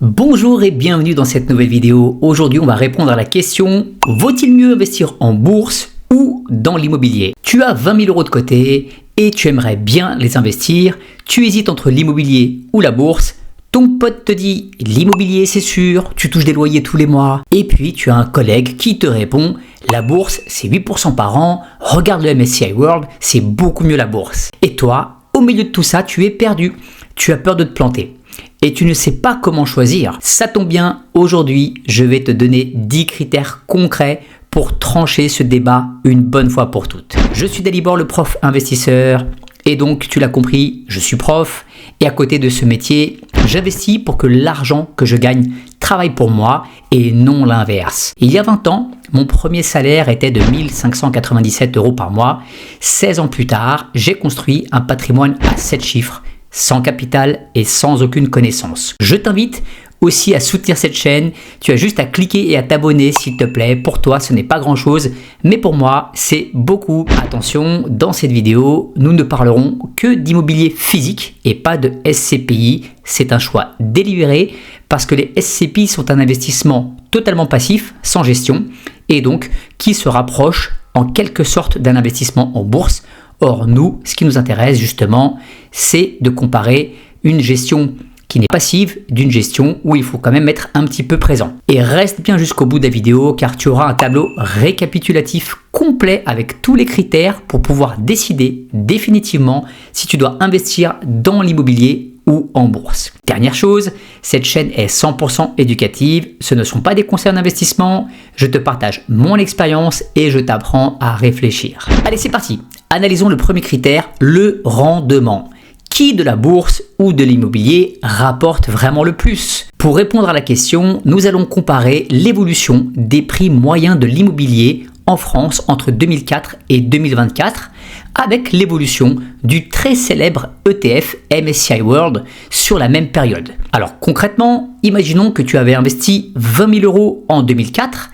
Bonjour et bienvenue dans cette nouvelle vidéo. Aujourd'hui, on va répondre à la question: vaut-il mieux investir en bourse ou dans l'immobilier? Tu as 20 000 euros de côté et tu aimerais bien les investir. Tu hésites entre l'immobilier ou la bourse. Ton pote te dit l'immobilier c'est sûr, tu touches des loyers tous les mois. Et puis tu as un collègue qui te répond: la bourse c'est 8% par an, regarde le MSCI World, c'est beaucoup mieux la bourse. Et toi, au milieu de tout ça, tu es perdu. Tu as peur de te planter et tu ne sais pas comment choisir. Ça tombe bien, aujourd'hui, je vais te donner 10 critères concrets pour trancher ce débat une bonne fois pour toutes. Je suis Dalibor, le prof investisseur, et donc tu l'as compris, je suis prof, et à côté de ce métier, j'investis pour que l'argent que je gagne travaille pour moi et non l'inverse. Il y a 20 ans, mon premier salaire était de 1 597 euros par mois. 16 ans plus tard, j'ai construit un patrimoine à 7 chiffres, sans capital et sans aucune connaissance. Je t'invite aussi à soutenir cette chaîne. Tu as juste à cliquer et à t'abonner s'il te plaît. Pour toi, ce n'est pas grand chose, mais pour moi, c'est beaucoup. Attention, dans cette vidéo, nous ne parlerons que d'immobilier physique et pas de SCPI. C'est un choix délibéré parce que les SCPI sont un investissement totalement passif, sans gestion, et donc qui se rapproche en quelque sorte d'un investissement en bourse. Or, nous, ce qui nous intéresse justement, c'est de comparer une gestion qui n'est passive d'une gestion où il faut quand même être un petit peu présent. Et reste bien jusqu'au bout de la vidéo car tu auras un tableau récapitulatif complet avec tous les critères pour pouvoir décider définitivement si tu dois investir dans l'immobilier ou en bourse. Dernière chose, cette chaîne est 100% éducative, ce ne sont pas des conseils d'investissement, je te partage mon expérience et je t'apprends à réfléchir. Allez, c'est parti. Analysons le premier critère, le rendement. Qui de la bourse ou de l'immobilier rapporte vraiment le plus? Pour répondre à la question, nous allons comparer l'évolution des prix moyens de l'immobilier en France entre 2004 et 2024 avec l'évolution du très célèbre ETF MSCI World sur la même période. Alors concrètement, imaginons que tu avais investi 20 000 euros en 2004.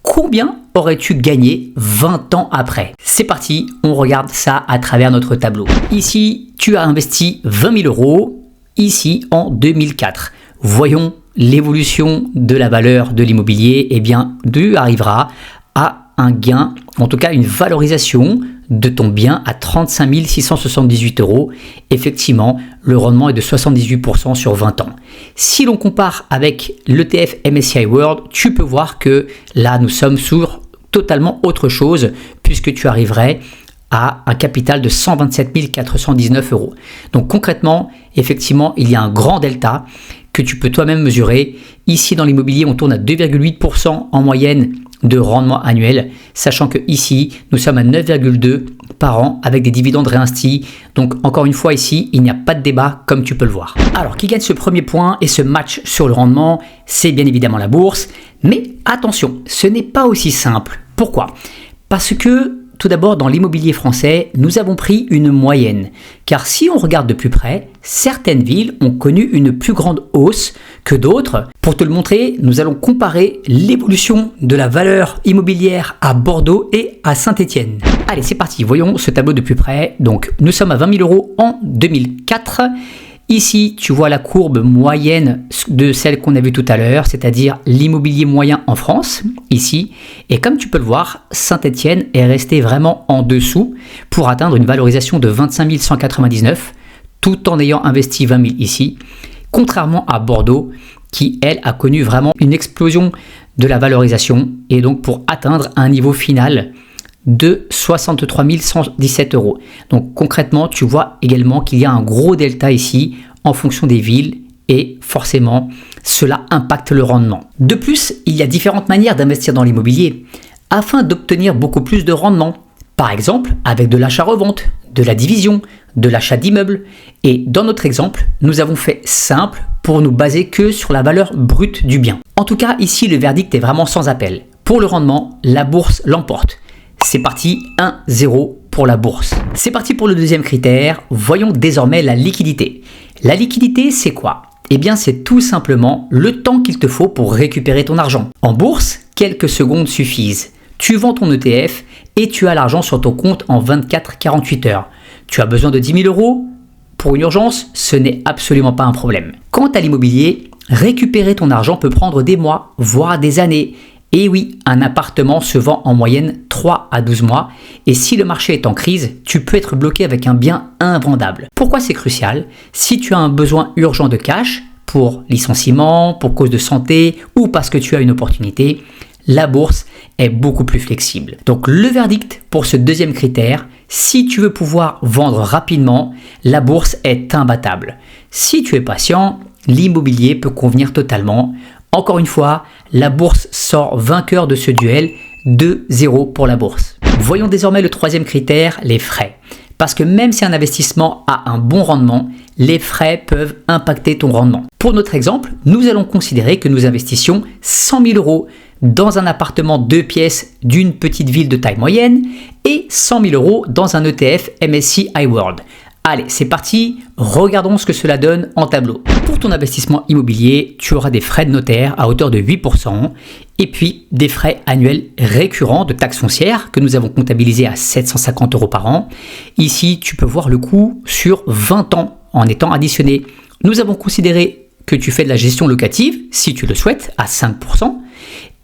Combien aurais-tu gagné 20 ans après? C'est parti, on regarde ça à travers notre tableau. Ici, tu as investi 20 000 euros, ici en 2004. Voyons l'évolution de la valeur de l'immobilier. Eh bien, tu arriveras à un gain, en tout cas une valorisation de ton bien à 35 678 euros. Effectivement, le rendement est de 78% sur 20 ans. Si l'on compare avec l'ETF MSCI World, tu peux voir que là, nous sommes sur totalement autre chose puisque tu arriverais à un capital de 127 419 euros. Donc concrètement, effectivement, il y a un grand delta que tu peux toi-même mesurer. Ici, dans l'immobilier, on tourne à 2,8% en moyenne de rendement annuel, sachant que ici, nous sommes à 9,2 par an avec des dividendes réinvestis. Donc encore une fois ici, il n'y a pas de débat comme tu peux le voir. Alors, qui gagne ce premier point et ce match sur le rendement? C'est bien évidemment la bourse. Mais attention, ce n'est pas aussi simple. Pourquoi? Parce que tout d'abord, dans l'immobilier français, nous avons pris une moyenne. Car si on regarde de plus près, certaines villes ont connu une plus grande hausse que d'autres. Pour te le montrer, nous allons comparer l'évolution de la valeur immobilière à Bordeaux et à Saint-Étienne. Allez, c'est parti, voyons ce tableau de plus près. Donc, nous sommes à 20 000 euros en 2004. Ici, tu vois la courbe moyenne de celle qu'on a vue tout à l'heure, c'est-à-dire l'immobilier moyen en France, ici. Et comme tu peux le voir, Saint-Étienne est resté vraiment en dessous pour atteindre une valorisation de 25 199, tout en ayant investi 20 000 ici, contrairement à Bordeaux, qui, elle, a connu vraiment une explosion de la valorisation, et donc pour atteindre un niveau final de 63 117 euros. Donc concrètement, tu vois également qu'il y a un gros delta ici en fonction des villes et forcément, cela impacte le rendement. De plus, il y a différentes manières d'investir dans l'immobilier afin d'obtenir beaucoup plus de rendement. Par exemple, avec de l'achat-revente, de la division, de l'achat d'immeubles. Et dans notre exemple, nous avons fait simple pour nous baser que sur la valeur brute du bien. En tout cas, ici, le verdict est vraiment sans appel. Pour le rendement, la bourse l'emporte. C'est parti, 1-0 pour la bourse. C'est parti pour le deuxième critère. Voyons désormais la liquidité. La liquidité, c'est quoi? Eh bien, c'est tout simplement le temps qu'il te faut pour récupérer ton argent. En bourse, quelques secondes suffisent. Tu vends ton ETF et tu as l'argent sur ton compte en 24-48 heures. Tu as besoin de 10 000 euros? Pour une urgence, ce n'est absolument pas un problème. Quant à l'immobilier, récupérer ton argent peut prendre des mois, voire des années. Et oui, un appartement se vend en moyenne 3 à 12 mois. Et si le marché est en crise, tu peux être bloqué avec un bien invendable. Pourquoi c'est crucial? Si tu as un besoin urgent de cash, pour licenciement, pour cause de santé ou parce que tu as une opportunité, la bourse est beaucoup plus flexible. Donc le verdict pour ce deuxième critère, si tu veux pouvoir vendre rapidement, la bourse est imbattable. Si tu es patient, l'immobilier peut convenir totalement. Encore une fois, la bourse sort vainqueur de ce duel, 2-0 pour la bourse. Voyons désormais le troisième critère, les frais. Parce que même si un investissement a un bon rendement, les frais peuvent impacter ton rendement. Pour notre exemple, nous allons considérer que nous investissions 100 000 euros dans un appartement 2 pièces d'une petite ville de taille moyenne et 100 000 euros dans un ETF MSCI World. Allez, c'est parti, regardons ce que cela donne en tableau. Pour ton investissement immobilier, tu auras des frais de notaire à hauteur de 8% et puis des frais annuels récurrents de taxes foncières que nous avons comptabilisés à 750 euros par an. Ici, tu peux voir le coût sur 20 ans en étant additionné. Nous avons considéré que tu fais de la gestion locative, si tu le souhaites, à 5%.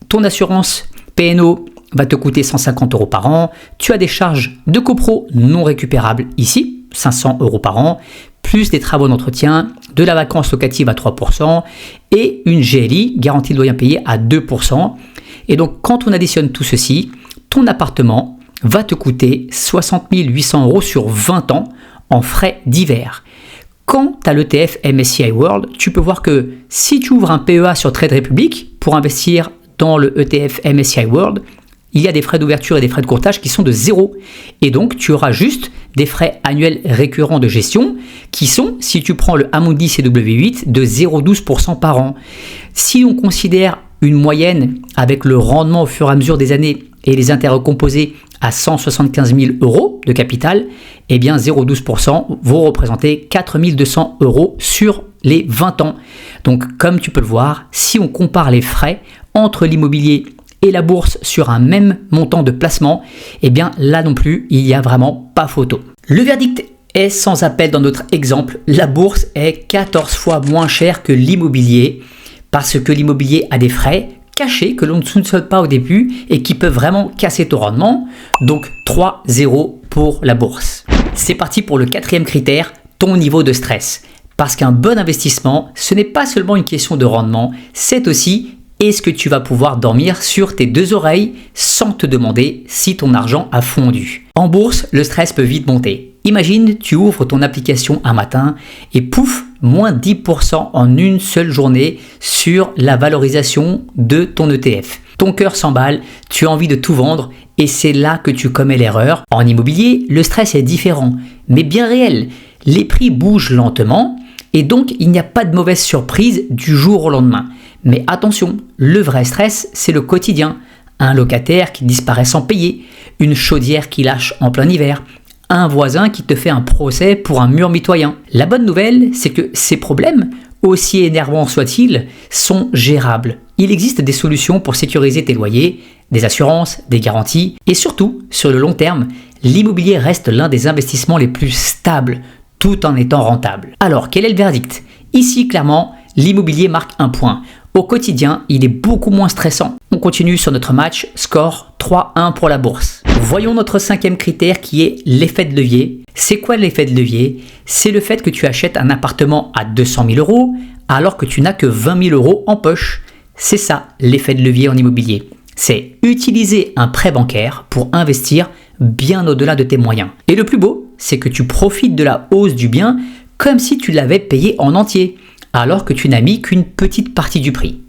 Ton assurance P&O va te coûter 150 euros par an. Tu as des charges de copro non récupérables ici, 500 euros par an, plus des travaux d'entretien, de la vacance locative à 3% et une GLI, garantie de loyer payé, à 2%. Et donc, quand on additionne tout ceci, ton appartement va te coûter 60 800 euros sur 20 ans en frais divers. Quant à l'ETF MSCI World, tu peux voir que si tu ouvres un PEA sur Trade Republic pour investir dans le ETF MSCI World, il y a des frais d'ouverture et des frais de courtage qui sont de 0. Et donc, tu auras juste des frais annuels récurrents de gestion qui sont, si tu prends le Amundi CW8, de 0,12% par an. Si on considère une moyenne avec le rendement au fur et à mesure des années et les intérêts composés à 175 000 euros de capital, eh bien 0,12% vont représenter 4 200 euros sur les 20 ans. Donc, comme tu peux le voir, si on compare les frais entre l'immobilier et la bourse sur un même montant de placement, eh bien là non plus, il n'y a vraiment pas photo. Le verdict est sans appel dans notre exemple. La bourse est 14 fois moins chère que l'immobilier parce que l'immobilier a des frais cachés que l'on ne soupçonne pas au début et qui peuvent vraiment casser ton rendement. Donc 3-0 pour la bourse. C'est parti pour le quatrième critère, ton niveau de stress. Parce qu'un bon investissement, ce n'est pas seulement une question de rendement, c'est aussi est-ce que tu vas pouvoir dormir sur tes deux oreilles sans te demander si ton argent a fondu? En bourse, le stress peut vite monter. Imagine, tu ouvres ton application un matin et pouf, moins 10% en une seule journée sur la valorisation de ton ETF. Ton cœur s'emballe, tu as envie de tout vendre et c'est là que tu commets l'erreur. En immobilier, le stress est différent, mais bien réel. Les prix bougent lentement et donc il n'y a pas de mauvaise surprise du jour au lendemain. Mais attention, le vrai stress, c'est le quotidien. Un locataire qui disparaît sans payer, une chaudière qui lâche en plein hiver, un voisin qui te fait un procès pour un mur mitoyen. La bonne nouvelle, c'est que ces problèmes, aussi énervants soient-ils, sont gérables. Il existe des solutions pour sécuriser tes loyers, des assurances, des garanties et surtout, sur le long terme, l'immobilier reste l'un des investissements les plus stables, tout en étant rentable. Alors, quel est le verdict? Ici, clairement, l'immobilier marque un point. Au quotidien, il est beaucoup moins stressant. On continue sur notre match, score 3-1 pour la bourse. Voyons notre cinquième critère qui est l'effet de levier. C'est quoi l'effet de levier? C'est le fait que tu achètes un appartement à 200 000 euros alors que tu n'as que 20 000 euros en poche. C'est ça l'effet de levier en immobilier. C'est utiliser un prêt bancaire pour investir bien au-delà de tes moyens. Et le plus beau, c'est que tu profites de la hausse du bien comme si tu l'avais payé en entier, alors que tu n'as mis qu'une petite partie du prix.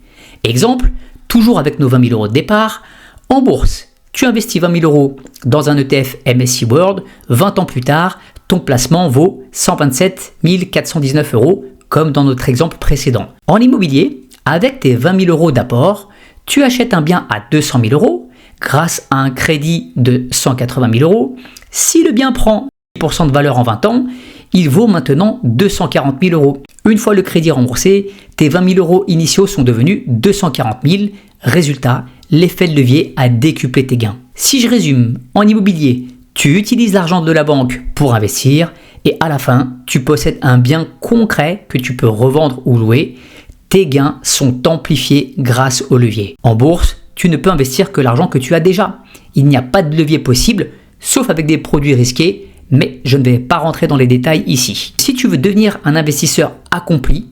Exemple, toujours avec nos 20 000 euros de départ, en bourse, tu investis 20 000 euros dans un ETF MSCI World, 20 ans plus tard, ton placement vaut 127 419 euros, comme dans notre exemple précédent. En immobilier, avec tes 20 000 euros d'apport, tu achètes un bien à 200 000 euros grâce à un crédit de 180 000 euros. Si le bien prend 10% de valeur en 20 ans, il vaut maintenant 240 000 euros. Une fois le crédit remboursé, tes 20 000 euros initiaux sont devenus 240 000. Résultat, l'effet de levier a décuplé tes gains. Si je résume, en immobilier, tu utilises l'argent de la banque pour investir et à la fin, tu possèdes un bien concret que tu peux revendre ou louer. tes gains sont amplifiés grâce au levier. En bourse, tu ne peux investir que l'argent que tu as déjà. Il n'y a pas de levier possible, sauf avec des produits risqués, mais je ne vais pas rentrer dans les détails ici. Si tu veux devenir un investisseur accompli,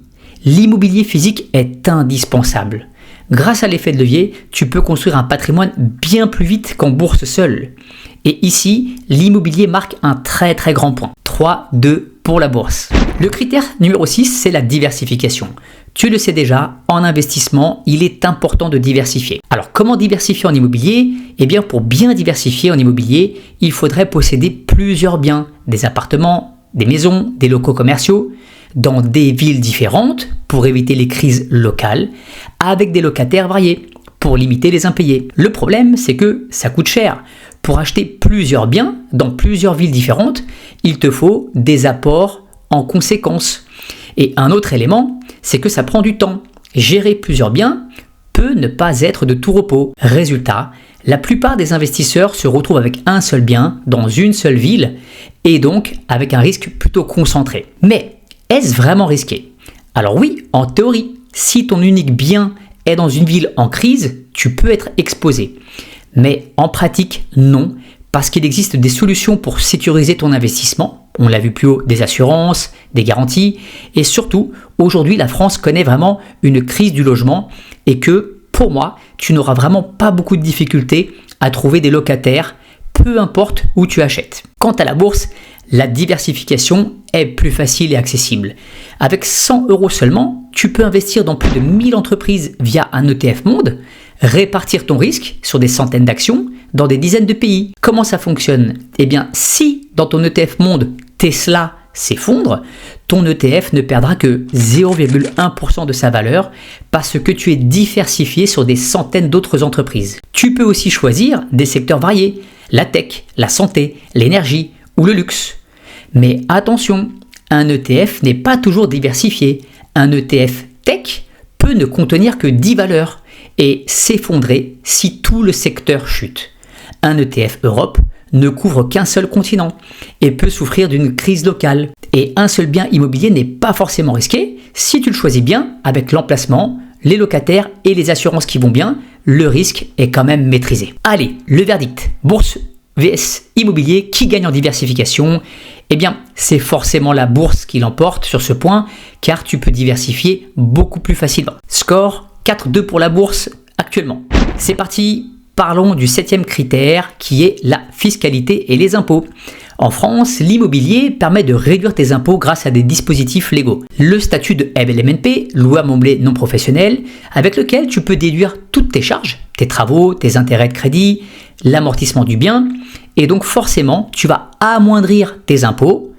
l'immobilier physique est indispensable. Grâce à l'effet de levier, tu peux construire un patrimoine bien plus vite qu'en bourse seule. Et ici, l'immobilier marque un très grand point. 3-2 pour la bourse. Le critère numéro 6, c'est la diversification. Tu le sais déjà, en investissement, il est important de diversifier. Alors, comment diversifier en immobilier ? Eh bien, pour bien diversifier en immobilier, il faudrait posséder plusieurs biens, des appartements, des maisons, des locaux commerciaux, dans des villes différentes pour éviter les crises locales, avec des locataires variés pour limiter les impayés. Le problème, c'est que ça coûte cher. Pour acheter plusieurs biens dans plusieurs villes différentes, il te faut des apports en conséquence. Et un autre élément, c'est que ça prend du temps. Gérer plusieurs biens peut ne pas être de tout repos. Résultat, la plupart des investisseurs se retrouvent avec un seul bien dans une seule ville et donc avec un risque plutôt concentré. Mais est-ce vraiment risqué ? Alors oui, en théorie, si ton unique bien est dans une ville en crise, tu peux être exposé. Mais en pratique, non, parce qu'il existe des solutions pour sécuriser ton investissement. On l'a vu plus haut, des assurances, des garanties. Et surtout, aujourd'hui, la France connaît vraiment une crise du logement et que, pour moi, tu n'auras vraiment pas beaucoup de difficultés à trouver des locataires, peu importe où tu achètes. Quant à la bourse, la diversification est plus facile et accessible. Avec 100 € seulement, tu peux investir dans plus de 1000 entreprises via un ETF Monde, répartir ton risque sur des centaines d'actions dans des dizaines de pays. Comment ça fonctionne ? Eh bien, si dans ton ETF Monde, Tesla s'effondre, ton ETF ne perdra que 0,1% de sa valeur parce que tu es diversifié sur des centaines d'autres entreprises. Tu peux aussi choisir des secteurs variés, la tech, la santé, l'énergie ou le luxe. Mais attention, un ETF n'est pas toujours diversifié. Un ETF tech peut ne contenir que 10 valeurs et s'effondrer si tout le secteur chute. Un ETF Europe ne couvre qu'un seul continent et peut souffrir d'une crise locale. Et un seul bien immobilier n'est pas forcément risqué si tu le choisis bien avec l'emplacement, les locataires et les assurances qui vont bien, le risque est quand même maîtrisé. Allez, le verdict, bourse vs immobilier, qui gagne en diversification ? Eh bien, c'est forcément la bourse qui l'emporte sur ce point, car tu peux diversifier beaucoup plus facilement. Score 4-2 pour la bourse actuellement. C'est parti, parlons du 7e critère qui est la fiscalité et les impôts. En France, l'immobilier permet de réduire tes impôts grâce à des dispositifs légaux. Le statut de LMNP, loi meublée non professionnelle, avec lequel tu peux déduire toutes tes charges, tes travaux, tes intérêts de crédit, l'amortissement du bien, et donc forcément, tu vas amoindrir tes impôts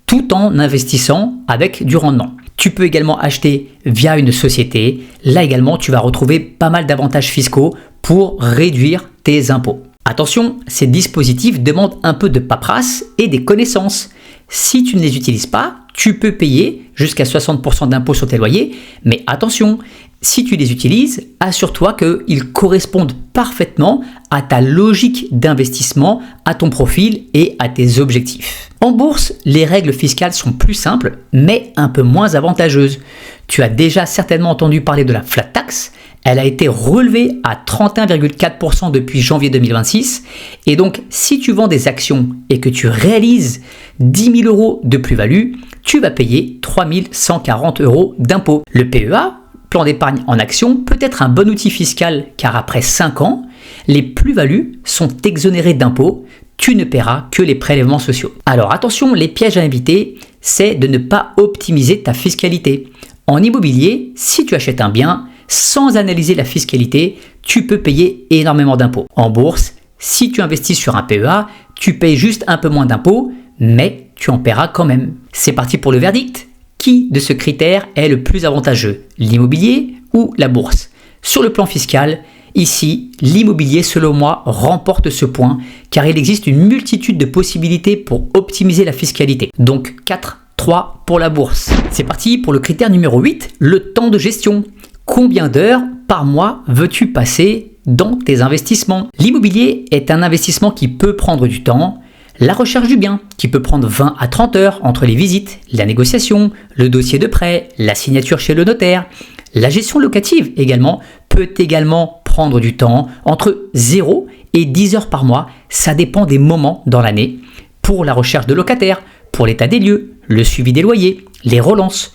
tout en investissant avec du rendement. Tu peux également acheter via une société. Là également, tu vas retrouver pas mal d'avantages fiscaux pour réduire tes impôts. Attention, ces dispositifs demandent un peu de paperasse et des connaissances. Si tu ne les utilises pas, tu peux payer jusqu'à 60% d'impôts sur tes loyers, mais attention, si tu les utilises, assure-toi qu'ils correspondent parfaitement à ta logique d'investissement, à ton profil et à tes objectifs. En bourse, les règles fiscales sont plus simples, mais un peu moins avantageuses. Tu as déjà certainement entendu parler de la flat tax. Elle a été relevée à 31,4% depuis janvier 2026. Et donc, si tu vends des actions et que tu réalises 10 000 € de plus-value, tu vas payer 3 140 € d'impôt. Le PEA, plan d'épargne en actions, peut être un bon outil fiscal car après 5 ans, les plus-values sont exonérées d'impôts. Tu ne paieras que les prélèvements sociaux. Alors attention, les pièges à éviter, c'est de ne pas optimiser ta fiscalité. En immobilier, si tu achètes un bien, sans analyser la fiscalité, tu peux payer énormément d'impôts. En bourse, si tu investis sur un PEA, tu payes juste un peu moins d'impôts, mais tu en paieras quand même. C'est parti pour le verdict. Qui de ce critère est le plus avantageux, l'immobilier ou la bourse ? Sur le plan fiscal, ici, l'immobilier, selon moi, remporte ce point car il existe une multitude de possibilités pour optimiser la fiscalité. Donc 4-3 pour la bourse. C'est parti pour le critère numéro 8, le temps de gestion. Combien d'heures par mois veux-tu passer dans tes investissements ? L'immobilier est un investissement qui peut prendre du temps. La recherche du bien, qui peut prendre 20 à 30 heures entre les visites, la négociation, le dossier de prêt, la signature chez le notaire, La gestion locative également peut également prendre du temps, entre 0 et 10 heures par mois, ça dépend des moments dans l'année, pour la recherche de locataires, pour l'état des lieux, le suivi des loyers, les relances.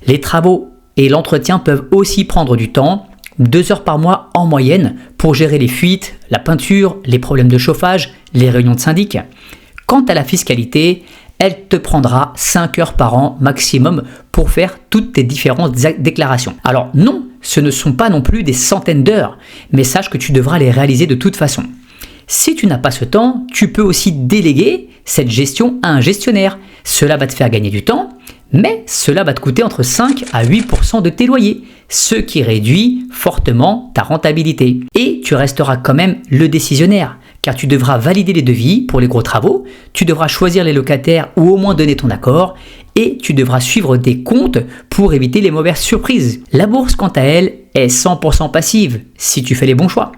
Les travaux et l'entretien peuvent aussi prendre du temps, 2 heures par mois en moyenne, pour gérer les fuites, la peinture, les problèmes de chauffage, les réunions de syndic. Quant à la fiscalité, elle te prendra 5 heures par an maximum pour faire toutes tes différentes déclarations. Alors non, ce ne sont pas non plus des centaines d'heures, mais sache que tu devras les réaliser de toute façon. Si tu n'as pas ce temps, tu peux aussi déléguer cette gestion à un gestionnaire. Cela va te faire gagner du temps, mais cela va te coûter entre 5 à 8% de tes loyers, ce qui réduit fortement ta rentabilité. Et tu resteras quand même le décisionnaire, car tu devras valider les devis pour les gros travaux, tu devras choisir les locataires ou au moins donner ton accord, et tu devras suivre des comptes pour éviter les mauvaises surprises. La bourse, quant à elle, est 100% passive, si tu fais les bons choix.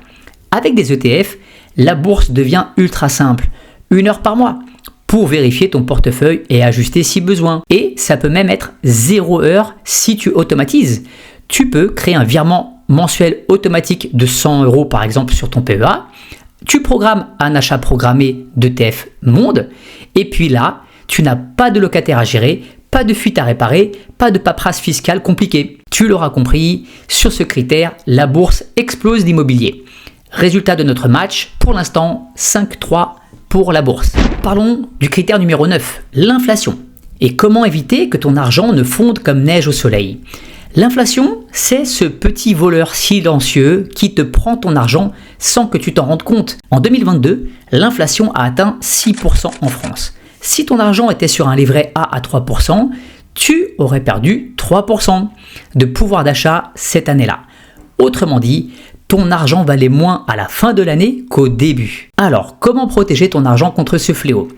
Avec des ETF, la bourse devient ultra simple, 1 heure par mois, pour vérifier ton portefeuille et ajuster si besoin. Et ça peut même être 0 heure si tu automatises. Tu peux créer un virement mensuel automatique de 100 € par exemple sur ton PEA. Tu programmes un achat programmé d'ETF Monde. Et puis là, tu n'as pas de locataire à gérer, pas de fuite à réparer, pas de paperasse fiscale compliquée. Tu l'auras compris, sur ce critère, la bourse explose l'immobilier. Résultat de notre match, pour l'instant, 5-3 pour la bourse. Parlons du critère numéro 9, l'inflation. Et comment éviter que ton argent ne fonde comme neige au soleil. L'inflation, c'est ce petit voleur silencieux qui te prend ton argent sans que tu t'en rendes compte. En 2022, l'inflation a atteint 6% en France. Si ton argent était sur un livret A à 3%, tu aurais perdu 3% de pouvoir d'achat cette année-là. Autrement dit, ton argent valait moins à la fin de l'année qu'au début. Alors, comment protéger ton argent contre ce fléau ?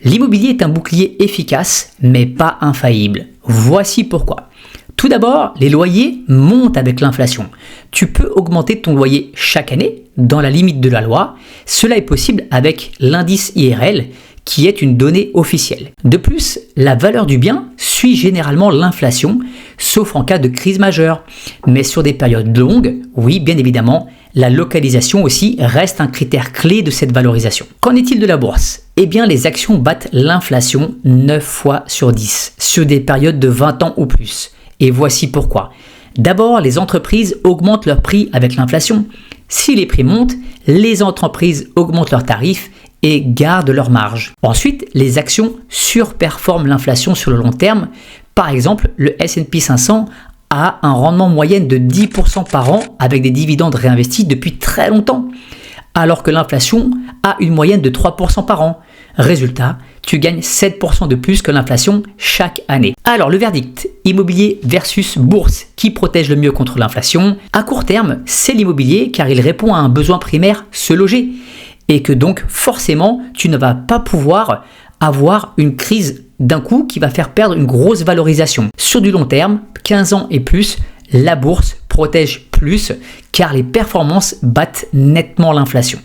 L'immobilier est un bouclier efficace, mais pas infaillible. Voici pourquoi. Tout d'abord, les loyers montent avec l'inflation. Tu peux augmenter ton loyer chaque année, dans la limite de la loi. Cela est possible avec l'indice IRL, qui est une donnée officielle. De plus, la valeur du bien suit généralement l'inflation, sauf en cas de crise majeure. Mais sur des périodes longues, oui, bien évidemment, la localisation aussi reste un critère clé de cette valorisation. Qu'en est-il de la bourse ? Eh bien, les actions battent l'inflation 9 fois sur 10, sur des périodes de 20 ans ou plus. Et voici pourquoi. D'abord, les entreprises augmentent leurs prix avec l'inflation. Si les prix montent, les entreprises augmentent leurs tarifs et gardent leurs marges. Ensuite, les actions surperforment l'inflation sur le long terme. Par exemple, le S&P 500 a un rendement moyen de 10% par an avec des dividendes réinvestis depuis très longtemps, alors que l'inflation a une moyenne de 3% par an. Résultat, tu gagnes 7% de plus que l'inflation chaque année. Alors le verdict, immobilier versus bourse, qui protège le mieux contre l'inflation ? À court terme, c'est l'immobilier car il répond à un besoin primaire, se loger. Et que donc forcément, tu ne vas pas pouvoir avoir une crise d'un coup qui va faire perdre une grosse valorisation. Sur du long terme, 15 ans et plus, la bourse protège plus car les performances battent nettement l'inflation.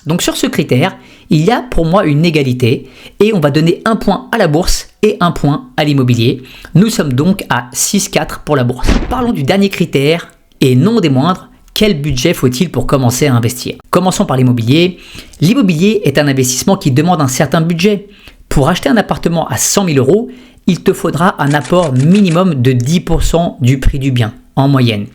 Donc sur ce critère, il y a pour moi une égalité et on va donner un point à la bourse et un point à l'immobilier. Nous sommes donc à 6-4 pour la bourse. Parlons du dernier critère et non des moindres. Quel budget faut-il pour commencer à investir ? Commençons par l'immobilier. L'immobilier est un investissement qui demande un certain budget. Pour acheter un appartement à 100 000 €, il te faudra un apport minimum de 10% du prix du bien, en moyenne.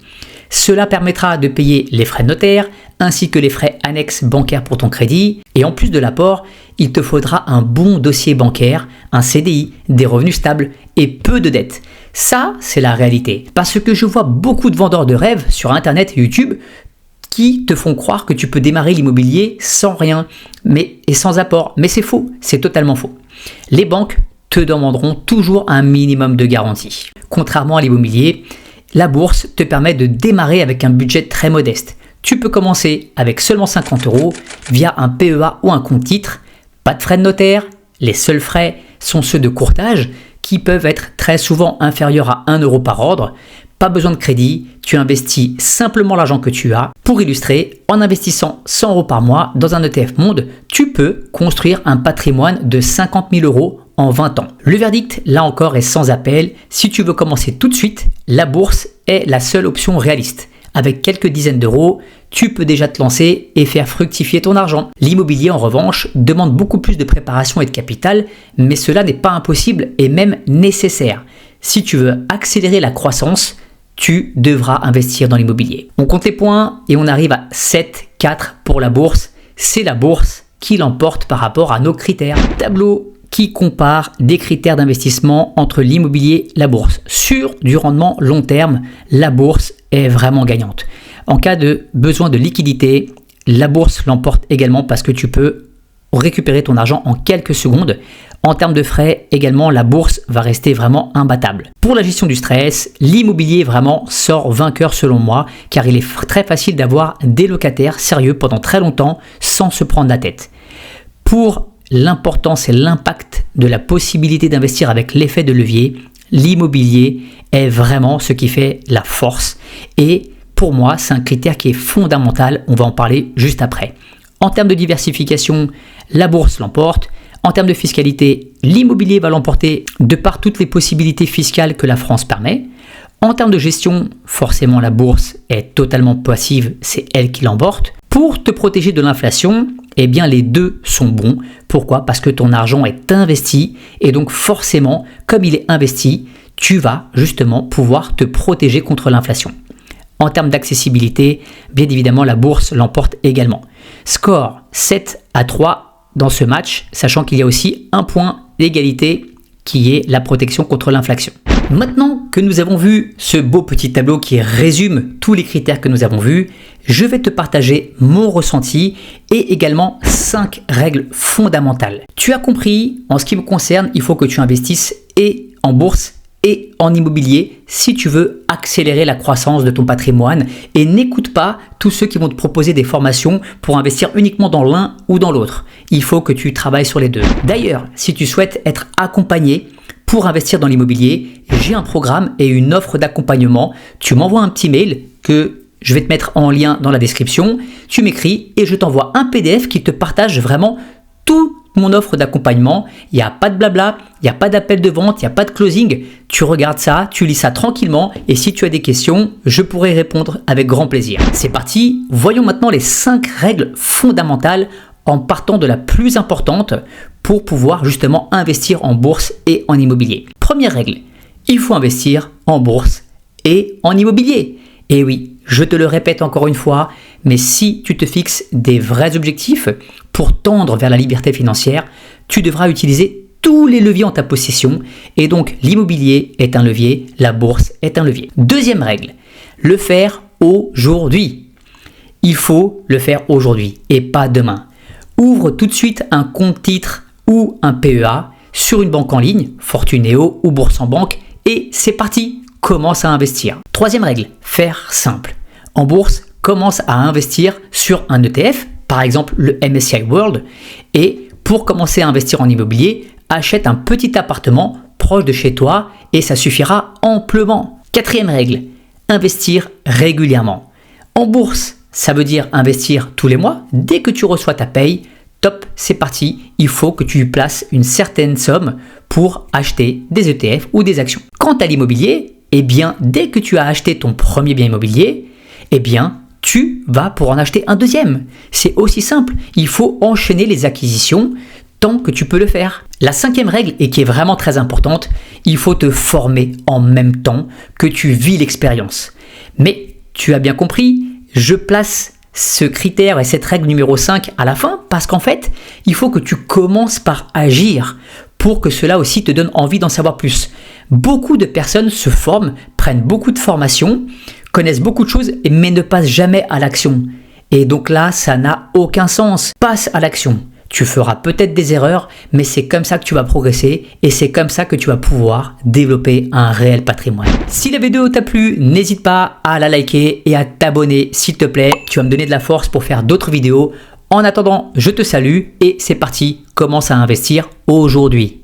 Cela permettra de payer les frais de notaire, ainsi que les frais annexes bancaires pour ton crédit. Et en plus de l'apport, il te faudra un bon dossier bancaire, un CDI, des revenus stables et peu de dettes. Ça, c'est la réalité. Parce que je vois beaucoup de vendeurs de rêves sur Internet et YouTube qui te font croire que tu peux démarrer l'immobilier sans rien et sans apport. Mais c'est faux, c'est totalement faux. Les banques te demanderont toujours un minimum de garantie. Contrairement à l'immobilier, la bourse te permet de démarrer avec un budget très modeste. Tu peux commencer avec seulement 50 € via un PEA ou un compte titre. Pas de frais de notaire. Les seuls frais sont ceux de courtage qui peuvent être très souvent inférieurs à 1 € par ordre. pas besoin de crédit, tu investis simplement l'argent que tu as. Pour illustrer, en investissant 100 € par mois dans un ETF Monde, tu peux construire un patrimoine de 50 000 € en 20 ans. Le verdict, là encore, est sans appel. Si tu veux commencer tout de suite, la bourse est la seule option réaliste. Avec quelques dizaines d'euros, tu peux déjà te lancer et faire fructifier ton argent. L'immobilier, en revanche, demande beaucoup plus de préparation et de capital, mais cela n'est pas impossible et même nécessaire. Si tu veux accélérer la croissance, tu devras investir dans l'immobilier. On compte les points et on arrive à 7-4 pour la bourse. C'est la bourse qui l'emporte par rapport à nos critères. Tableau qui compare des critères d'investissement entre l'immobilier et la bourse. Sur du rendement long terme, la bourse est vraiment gagnante. En cas de besoin de liquidité, la bourse l'emporte également parce que tu peux récupérer ton argent en quelques secondes. En termes de frais, également, la bourse va rester vraiment imbattable. Pour la gestion du stress, l'immobilier vraiment sort vainqueur selon moi, car il est très facile d'avoir des locataires sérieux pendant très longtemps sans se prendre la tête. Pour l'importance et l'impact de la possibilité d'investir avec l'effet de levier, l'immobilier est vraiment ce qui fait la force. Et pour moi, c'est un critère qui est fondamental. On va en parler juste après. En termes de diversification, la bourse l'emporte. En termes de fiscalité, l'immobilier va l'emporter de par toutes les possibilités fiscales que la France permet. En termes de gestion, forcément la bourse est totalement passive, c'est elle qui l'emporte. Pour te protéger de l'inflation, eh bien les deux sont bons. Pourquoi ? Parce que ton argent est investi et donc forcément, comme il est investi, tu vas justement pouvoir te protéger contre l'inflation. En termes d'accessibilité, bien évidemment, la bourse l'emporte également. Score 7-3 dans ce match, sachant qu'il y a aussi un point d'égalité qui est la protection contre l'inflation. Maintenant que nous avons vu ce beau petit tableau qui résume tous les critères que nous avons vus, je vais te partager mon ressenti et également 5 règles fondamentales. Tu as compris, en ce qui me concerne, il faut que tu investisses et en bourse et en immobilier si tu veux accélérer la croissance de ton patrimoine, et n'écoute pas tous ceux qui vont te proposer des formations pour investir uniquement dans l'un ou dans l'autre. Il faut que tu travailles sur les deux. D'ailleurs, si tu souhaites être accompagné pour investir dans l'immobilier, j'ai un programme et une offre d'accompagnement. Tu m'envoies un petit mail que je vais te mettre en lien dans la description. Tu m'écris et je t'envoie un PDF qui te partage vraiment tout mon offre d'accompagnement. Il n'y a pas de blabla, il n'y a pas d'appel de vente, il n'y a pas de closing. Tu regardes ça, tu lis ça tranquillement et si tu as des questions, je pourrai répondre avec grand plaisir. C'est parti, voyons maintenant les 5 règles fondamentales en partant de la plus importante pour pouvoir justement investir en bourse et en immobilier. Première règle, il faut investir en bourse et en immobilier. Et oui, je te le répète encore une fois, mais si tu te fixes des vrais objectifs pour tendre vers la liberté financière, tu devras utiliser tous les leviers en ta possession et donc l'immobilier est un levier, la bourse est un levier. Deuxième règle, le faire aujourd'hui. Il faut le faire aujourd'hui et pas demain. Ouvre tout de suite un compte titre ou un PEA sur une banque en ligne, Fortunéo ou Bourse en banque et c'est parti, commence à investir. Troisième règle, faire simple. En bourse, commence à investir sur un ETF, par exemple le MSCI World, et pour commencer à investir en immobilier, achète un petit appartement proche de chez toi et ça suffira amplement. Quatrième règle, investir régulièrement. En bourse, ça veut dire investir tous les mois. Dès que tu reçois ta paye, top, c'est parti. Il faut que tu places une certaine somme pour acheter des ETF ou des actions. Quant à l'immobilier, eh bien, dès que tu as acheté ton premier bien immobilier, eh bien, tu vas pour en acheter un deuxième. C'est aussi simple. Il faut enchaîner les acquisitions tant que tu peux le faire. La cinquième règle, et qui est vraiment très importante, il faut te former en même temps que tu vis l'expérience. Mais tu as bien compris, je place ce critère et cette règle numéro 5 à la fin parce qu'en fait, il faut que tu commences par agir pour que cela aussi te donne envie d'en savoir plus. Beaucoup de personnes se forment, prennent beaucoup de formations, connaissent beaucoup de choses, mais ne passent jamais à l'action. Et donc là, ça n'a aucun sens. Passe à l'action. Tu feras peut-être des erreurs, mais c'est comme ça que tu vas progresser et c'est comme ça que tu vas pouvoir développer un réel patrimoine. Si la vidéo t'a plu, n'hésite pas à la liker et à t'abonner s'il te plaît. Tu vas me donner de la force pour faire d'autres vidéos. En attendant, je te salue et c'est parti, commence à investir aujourd'hui.